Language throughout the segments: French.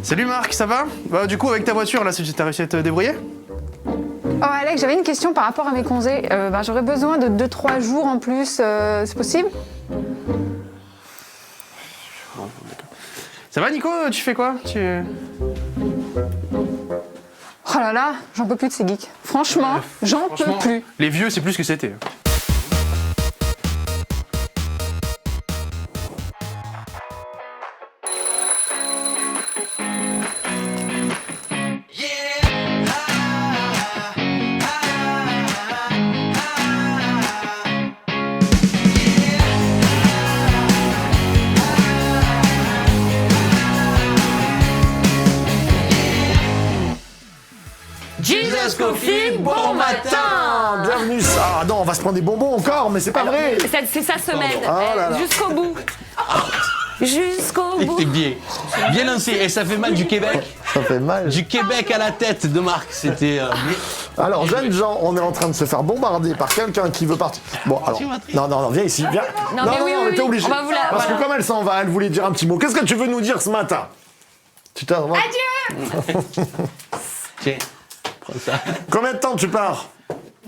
Salut Marc, ça va? Bah, du coup, avec ta voiture, là, t'as réussi à te débrouiller? Oh Alex, j'avais une question par rapport à mes congés. J'aurais besoin de 2-3 jours en plus, c'est possible? Ça va Nico, tu fais quoi? Oh là là, j'en peux plus de ces geeks. Franchement, j'en peux plus. Les vieux, c'est plus ce que c'était. Jesus Coffee, bon matin. Bienvenue. Ah non, on va se prendre des bonbons encore, mais c'est pas vrai. C'est sa semaine, Oh là là. jusqu'au bout. Jusqu'au bout. C'était bien lancé. Et ça fait mal du Québec. Ça fait mal. Du Québec à la tête de Marc. C'était. Alors, jeunes gens, on est en train de se faire bombarder par quelqu'un qui veut partir. Bon, alors. Non, viens ici, viens. Non, mais oui, mais t'es obligé. on va vous la- Parce voilà. que comme elle s'en va, elle voulait dire un petit mot. Qu'est-ce que tu veux nous dire ce matin? Tu t'en vas. Tiens, prends ça. Combien de temps tu pars?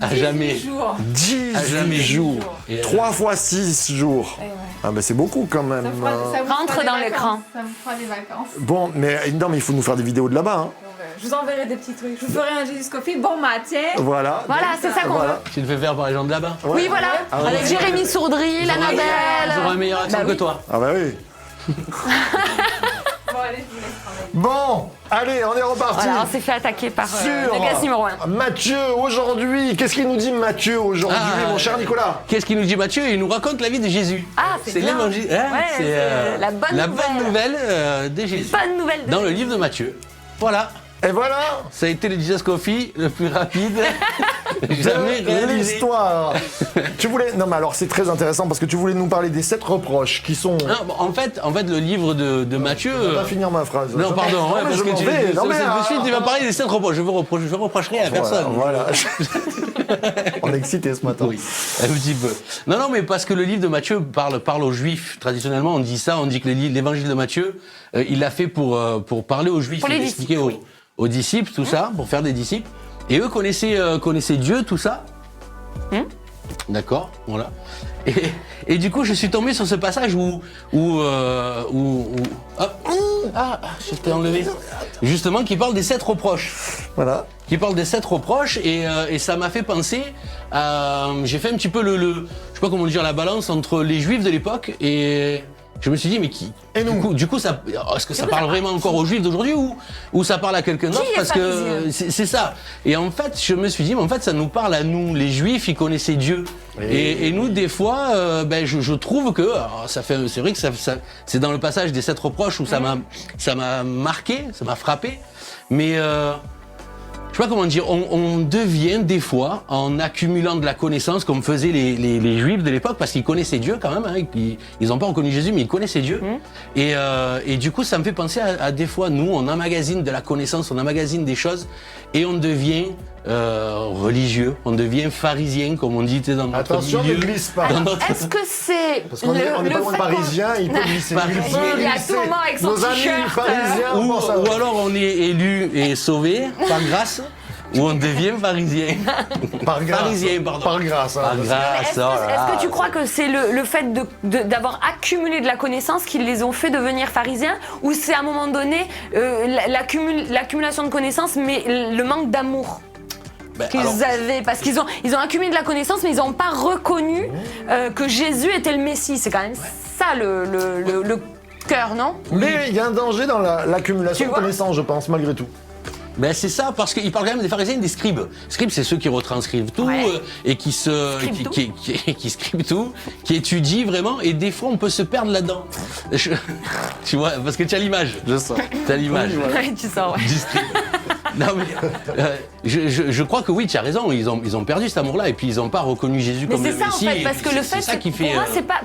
À jamais. 10 À jamais. jours. Et, 3 fois 6 jours. Ah ben c'est beaucoup quand même. Rentre dans l'écran. Ça vous fera des vacances. Bon, mais non, mais il faut nous faire des vidéos de là-bas. Hein. Je vous enverrai des petits trucs. Je vous ferai un Jesus Coffee bon matin. Voilà. Voilà, c'est ça qu'on veut. Voilà. tu le fais faire par les gens de là-bas. Oui, voilà. Avec Jérémy Sourdry, Ils auront un l'Annabelle. meilleur accent que toi. Ah bah oui. Bon, allez, je vous laisse travailler. Bon, allez, on est reparti. Voilà, on s'est fait attaquer par le gaz numéro 1. Mathieu, aujourd'hui, qu'est-ce qu'il nous dit Mathieu aujourd'hui, mon cher Nicolas? Qu'est-ce qu'il nous dit Mathieu? Il nous raconte la vie de Jésus. Ah, c'est bien. l'évangile. Ouais, c'est la bonne nouvelle de Jésus. Bonne nouvelle de Dans le livre de Matthieu. Voilà. Et voilà Ça a été le Jesus Coffee le plus rapide jamais de réalisé. l'histoire. Tu voulais... Non mais alors c'est très intéressant parce que tu voulais nous parler des 7 reproches qui sont... Non, bon, en fait, le livre de Matthieu. Je vais pas finir ma phrase. Non, pardon, Non, ouais, mais parce je que m'en tu vais. Non, mais, de suite, tu vas parler des 7 reproches. Je reprocherai à personne. Voilà. On est excité ce matin. Oui, un petit peu. Non, mais parce que le livre de Matthieu parle aux Juifs. Traditionnellement, on dit ça, on dit que l'évangile de Matthieu, il l'a fait pour parler aux Juifs, Pour les expliquer aux disciples, tout ça, pour faire des disciples. Et eux connaissaient Dieu, tout ça. D'accord, voilà. Et du coup, je suis tombé sur ce passage où je t'ai enlevé. Justement, qui parle des 7 reproches. Voilà. Qui parle des 7 reproches et ça m'a fait penser à... J'ai fait un petit peu je sais pas comment dire, la balance entre les Juifs de l'époque et... Je me suis dit, mais qui? Et nous? Du coup, ça, est-ce que ça parle vraiment encore aux Juifs d'aujourd'hui ou ça parle à quelqu'un d'autre? Parce que c'est ça. Et en fait, je me suis dit, mais en fait, ça nous parle à nous. Les Juifs, ils connaissaient Dieu. Et nous, des fois, je trouve que, c'est vrai que c'est dans le passage des 7 reproches où ça m'a marqué, ça m'a frappé. Mais, je sais pas comment dire, on devient des fois, en accumulant de la connaissance, comme faisaient les Juifs de l'époque, parce qu'ils connaissaient Dieu quand même, hein, ils n'ont pas reconnu Jésus, mais ils connaissaient Dieu. Et du coup, ça me fait penser à des fois, nous, on emmagasine de la connaissance, on emmagasine des choses, et on devient religieux, on devient pharisien, comme on dit dans notre Attention, milieu. ne glisse pas. Dans notre- Est-ce que c'est Parce qu'on n'est pas loin de parisien, il peut glisser. Parisien. Il peut Il est à glisser. tout moment avec son Nos amis t-shirt, parisiens pensent à... Ou alors on est élu et sauvé par grâce, ou on devient pharisien. Par grâce. Parisien, pardon. Par grâce. hein, Par parce que- grâce, Est-ce oh là là. que tu crois que c'est le fait d'avoir accumulé de la connaissance qui les ont fait devenir pharisiens, ou c'est à un moment donné l'accumulation de connaissances mais le manque d'amour qu'ils alors, avaient, parce qu'ils ont accumulé de la connaissance mais ils n'ont pas reconnu que Jésus était le Messie. C'est quand même ça le cœur, non? Mais il y a un danger dans l'accumulation Tu de vois connaissances, je pense, malgré tout. Ben c'est ça, parce qu'il parle quand même des pharisiens et des scribes. Scribes, c'est ceux qui retranscrivent tout Ouais. et qui scribent tout, qui étudient vraiment. Et des fois, on peut se perdre là-dedans. Tu vois, parce que tu as l'image. Je sens. Tu as l'image. Ouais, tu sens, ouais. Du scribe. Non mais je crois que oui, tu as raison. Ils ont perdu cet amour-là et puis ils n'ont pas reconnu Jésus Mais comme le c'est ça en Messie. fait, parce que le fait, c'est ça qui fait.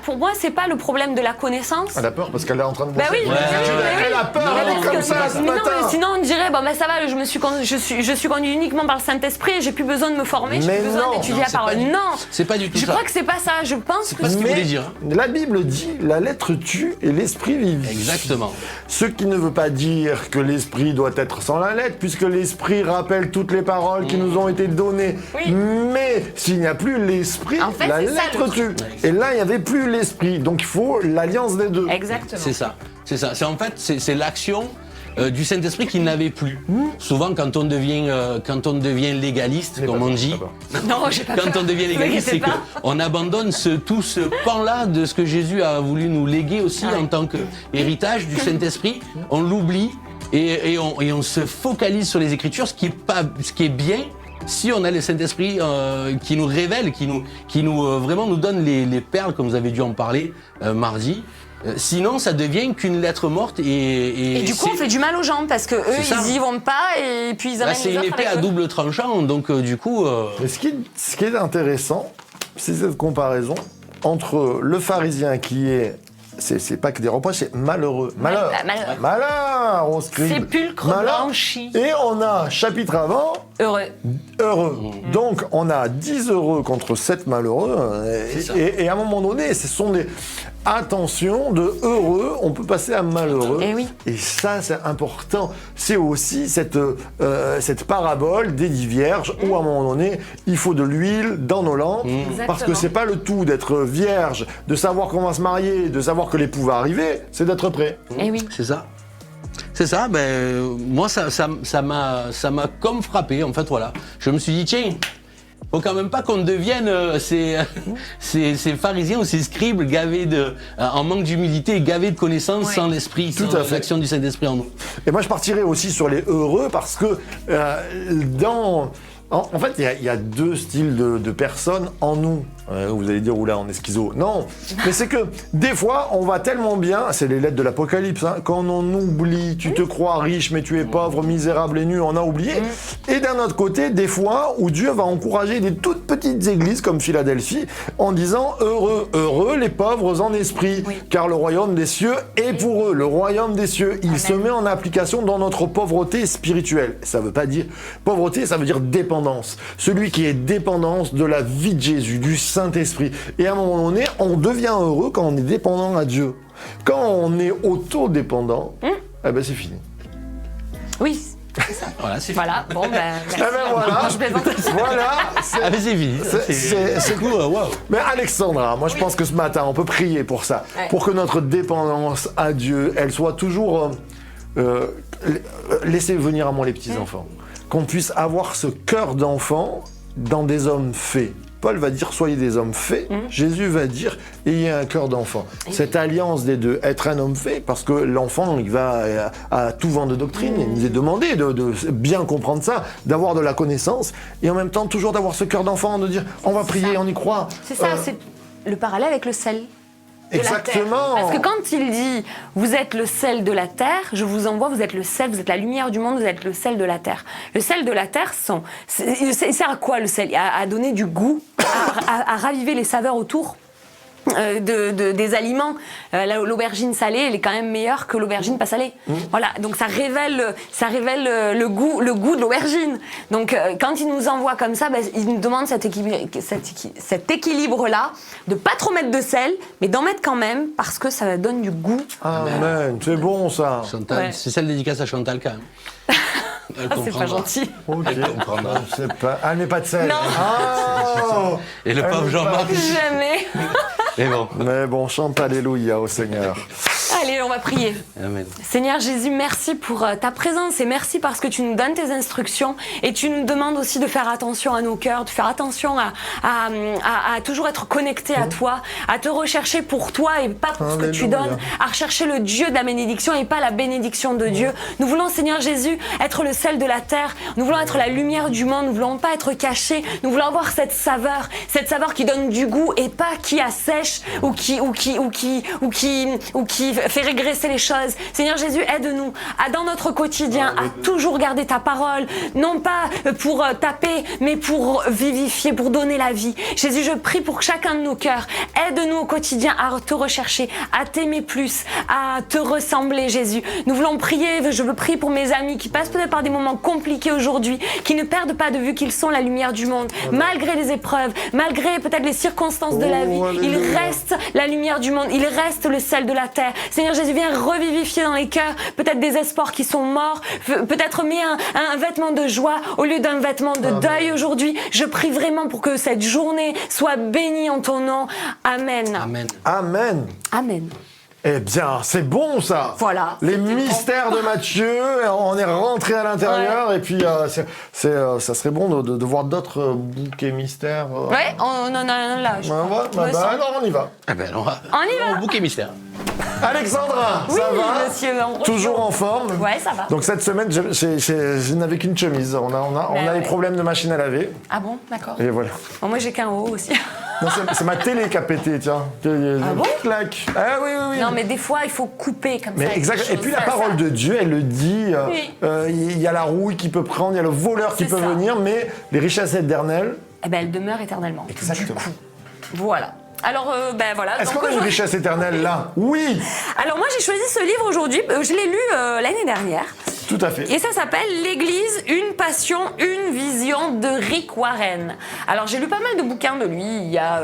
pour moi, c'est pas le problème de la connaissance. Elle a peur parce qu'elle est en train de... Bah oui, Ouais. mais oui. Elle a peur, Mais elle est parce comme que- ça ce mais non, matin. mais sinon on dirait, bon ben ça va, je me je suis conduit uniquement par le Saint-Esprit et j'ai plus besoin de me former, j'ai Mais plus besoin non. d'étudier Non, la c'est parole. pas du- Non, C'est pas du tout je ça. crois que c'est pas ça. Je pense que pas ce qu'il voulait dire. La Bible dit la lettre tue et l'esprit vivifie. Exactement. Ce qui ne veut pas dire que l'esprit doit être sans la lettre, puisque l'esprit rappelle toutes les paroles qui nous ont été données. Oui. Mais s'il n'y a plus l'esprit, En fait, la c'est ça, le lettre tue. Et là, il n'y avait plus l'esprit. Donc il faut l'alliance des deux. exactement. C'est ça. C'est ça. C'est en fait, c'est l'action du Saint-Esprit qu'il n'avait plus. Souvent, quand on devient légaliste, comme on dit, Non, j'ai pas quand peur. on devient légaliste, c'est Vous inquiétez pas. qu'on abandonne tout ce pan-là de ce que Jésus a voulu nous léguer aussi en tant qu'héritage du Saint-Esprit. On l'oublie et on se focalise sur les Écritures, ce qui est bien. Si on a le Saint-Esprit qui nous révèle, qui nous vraiment nous donne les perles, comme vous avez dû en parler mardi. Sinon, ça devient qu'une lettre morte Et du coup, on fait du mal aux gens parce que eux, C'est ça. ils y vont pas et puis ils amènent c'est les une autres épée avec à eux. double tranchant, donc du coup. Mais ce qui est intéressant, c'est cette comparaison entre le pharisien qui est. C'est pas que des reproches, c'est malheureux. Malheur. malheur. Malheur au scribe. Sépulcre Malheur. blanchi. Et on a, chapitre avant, Heureux. heureux. Donc, on a 10 heureux contre 7 malheureux. ça. Et à un moment donné, ce sont des... Attention, de heureux, on peut passer à malheureux. Eh oui. Et ça, c'est important. C'est aussi cette parabole des 10 vierges où, à un moment donné, il faut de l'huile dans nos lampes. Parce que Exactement. c'est pas le tout d'être vierge, de savoir qu'on va se marier, de savoir que l'époux va arriver, c'est d'être prêt. Eh oui. C'est ça. C'est ça, moi ça m'a comme frappé, en fait, voilà. Je me suis dit, tiens, faut quand même pas qu'on devienne ces pharisiens ou ces scribes gavés en manque d'humilité et gavés de connaissances Ouais. sans l'esprit, Tout sans à fait. l'action du Saint-Esprit en nous. Et moi, je partirais aussi sur les heureux parce que en fait, il y a deux styles de personnes en nous. Vous allez dire, oula, on est schizo. Non, mais c'est que des fois, on va tellement bien, c'est les lettres de l'Apocalypse, hein, quand on oublie, tu te crois riche, mais tu es pauvre, misérable et nu, on a oublié. Et d'un autre côté, des fois, où Dieu va encourager des toutes petites églises comme Philadelphie en disant, heureux, heureux les pauvres en esprit, car le royaume des cieux est pour eux, le royaume des cieux. Il se met en application dans notre pauvreté spirituelle. Ça veut pas dire pauvreté, ça veut dire dépendance. Celui qui est dépendance de la vie de Jésus, du Saint-Esprit. Et à un moment donné, on devient heureux quand on est dépendant à Dieu. Quand on est auto-dépendant, eh ben c'est fini. Oui. Voilà, c'est Voilà. Bon, ben. Eh ben voilà, Je plaisante. voilà, c'est- Ah, mais c'est fini. c'est cool, waouh. Mais Alexandra, moi je pense que ce matin, on peut prier pour ça. Ouais. Pour que notre dépendance à Dieu, elle soit toujours... laissez venir à moi les petits-enfants. Qu'on puisse avoir ce cœur d'enfant dans des hommes faits. Paul va dire, soyez des hommes faits. Jésus va dire, ayez un cœur d'enfant. Cette alliance des deux, être un homme fait, parce que l'enfant, il va à tout vent de doctrine. Il nous est demandé de bien comprendre ça, d'avoir de la connaissance, et en même temps, toujours d'avoir ce cœur d'enfant, de dire, on va prier, on y croit. C'est ça, c'est le parallèle avec le sel. De la terre. Exactement. Parce que quand il dit vous êtes le sel de la terre, je vous envoie, vous êtes le sel, vous êtes la lumière du monde, vous êtes le sel de la terre. Le sel de la terre, il sert à quoi le sel? À donner du goût, à raviver les saveurs autour. Des aliments. L'aubergine salée, elle est quand même meilleure que l'aubergine pas salée. Voilà, donc ça révèle le goût de l'aubergine. Donc quand il nous envoie comme ça, il nous demande cet équilibre-là, de pas trop mettre de sel, mais d'en mettre quand même, parce que ça donne du goût. Amen, c'est bon ça. Chantal, Ouais. c'est celle dédicace à Chantal quand même. Elle Ah, c'est pas comprendra. gentil. Ok. Elle comprendra. C'est pas... Ah, mais pas de sel. Non. Ah. Et le pauvre Jean-Marc. Jamais. Mais bon. Mais bon, chante Alléluia au Seigneur. Allez, on va prier. Amen. Seigneur Jésus, merci pour ta présence et merci parce que tu nous donnes tes instructions et tu nous demandes aussi de faire attention à nos cœurs, de faire attention à toujours être connecté à toi, à te rechercher pour toi et pas pour ce que tu Alléluia. donnes, à rechercher le Dieu de la bénédiction et pas la bénédiction de Dieu. Nous voulons, Seigneur Jésus, être le sel de la terre, nous voulons être la lumière du monde, nous voulons pas être cachés, nous voulons avoir cette saveur qui donne du goût et pas qui assèche ou qui fait régresser les choses. Seigneur Jésus, aide-nous à, dans notre quotidien, à toujours garder ta parole, non pas pour taper, mais pour vivifier, pour donner la vie. Jésus, je prie pour chacun de nos cœurs. Aide-nous au quotidien à te rechercher, à t'aimer plus, à te ressembler, Jésus. Nous voulons prier, je veux prier pour mes amis qui passent peut-être par des moments compliqués aujourd'hui, qui ne perdent pas de vue qu'ils sont la lumière du monde, malgré les épreuves, malgré peut-être les circonstances de la vie. Ils restent la lumière du monde, ils restent le sel de la terre. Seigneur Jésus, viens revivifier dans les cœurs peut-être des espoirs qui sont morts, peut-être mets un vêtement de joie au lieu d'un vêtement de deuil aujourd'hui. Je prie vraiment pour que cette journée soit bénie en ton nom. Amen. Amen. Amen. Amen. Eh bien, c'est bon ça. Voilà. Les C'était mystères de Matthieu, on est rentré à l'intérieur et puis ça serait bon de voir d'autres bouquets mystères. Ouais, on en a un là. Je crois. Alors on y va. Ah ben, on y va. Au bouquet mystère. Alexandra, Oui, ça va? monsieur. Toujours en forme? Ouais, ça va. Donc cette semaine, je n'avais qu'une chemise. On a des problèmes de machine à laver. Ah bon, d'accord. Et voilà. Bon, moi, j'ai qu'un haut aussi. Non, c'est ma télé qui a pété, tiens. Ah bon? Clac. Ah oui. Non, mais des fois, il faut couper comme Mais ça. exact. Et puis la parole de Dieu, elle le dit. Oui. Il y a la rouille qui peut prendre, il y a le voleur qui C'est peut ça. venir, mais les richesses éternelles. Eh ben, elle demeure éternellement. Exactement. Voilà. Alors, ben voilà. Est-ce Donc, qu'on a une aujourd'hui- richesse éternelle là? Oui, Alors, moi, j'ai choisi ce livre aujourd'hui. Je l'ai lu l'année dernière. tout à fait. Et ça s'appelle L'Église, une passion, une vision de Rick Warren. Alors j'ai lu pas mal de bouquins de lui, il y a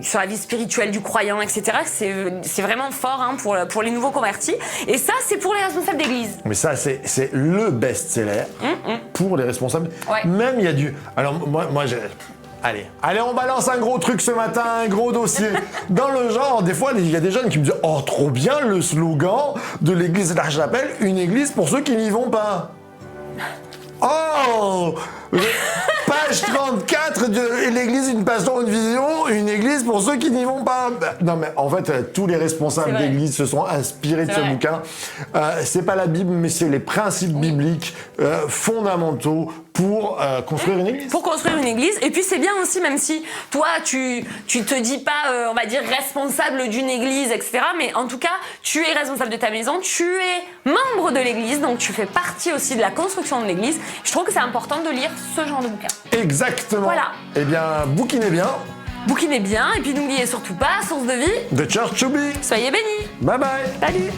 sur la vie spirituelle du croyant, etc. C'est vraiment fort hein, pour les nouveaux convertis. Et ça, c'est pour les responsables d'église. Mais ça, c'est le best-seller pour les responsables. Ouais. Même il y a du. Alors moi j'ai. Allez, on balance un gros truc ce matin, un gros dossier. Dans le genre, des fois, il y a des jeunes qui me disent « Oh, trop bien le slogan de l'église de la Chapelle, une église pour ceux qui n'y vont pas. » Oh Page 34 de l'église, une passion, une vision, une église pour ceux qui n'y vont pas. Non mais en fait, tous les responsables d'église se sont inspirés de ce bouquin. C'est pas la Bible, mais c'est les principes bibliques fondamentaux pour construire une église. Pour construire une église. Et puis c'est bien aussi, même si toi, tu te dis pas, on va dire, responsable d'une église, etc. Mais en tout cas, tu es responsable de ta maison, tu es membre de l'église, donc tu fais partie aussi de la construction de l'église. Je trouve que c'est important de lire ce genre de bouquin. Exactement. Voilà. Eh bien, bouquinez bien. Bouquinez bien, et puis n'oubliez surtout pas, source de vie, The Church to be. soyez bénis. Bye bye. Salut.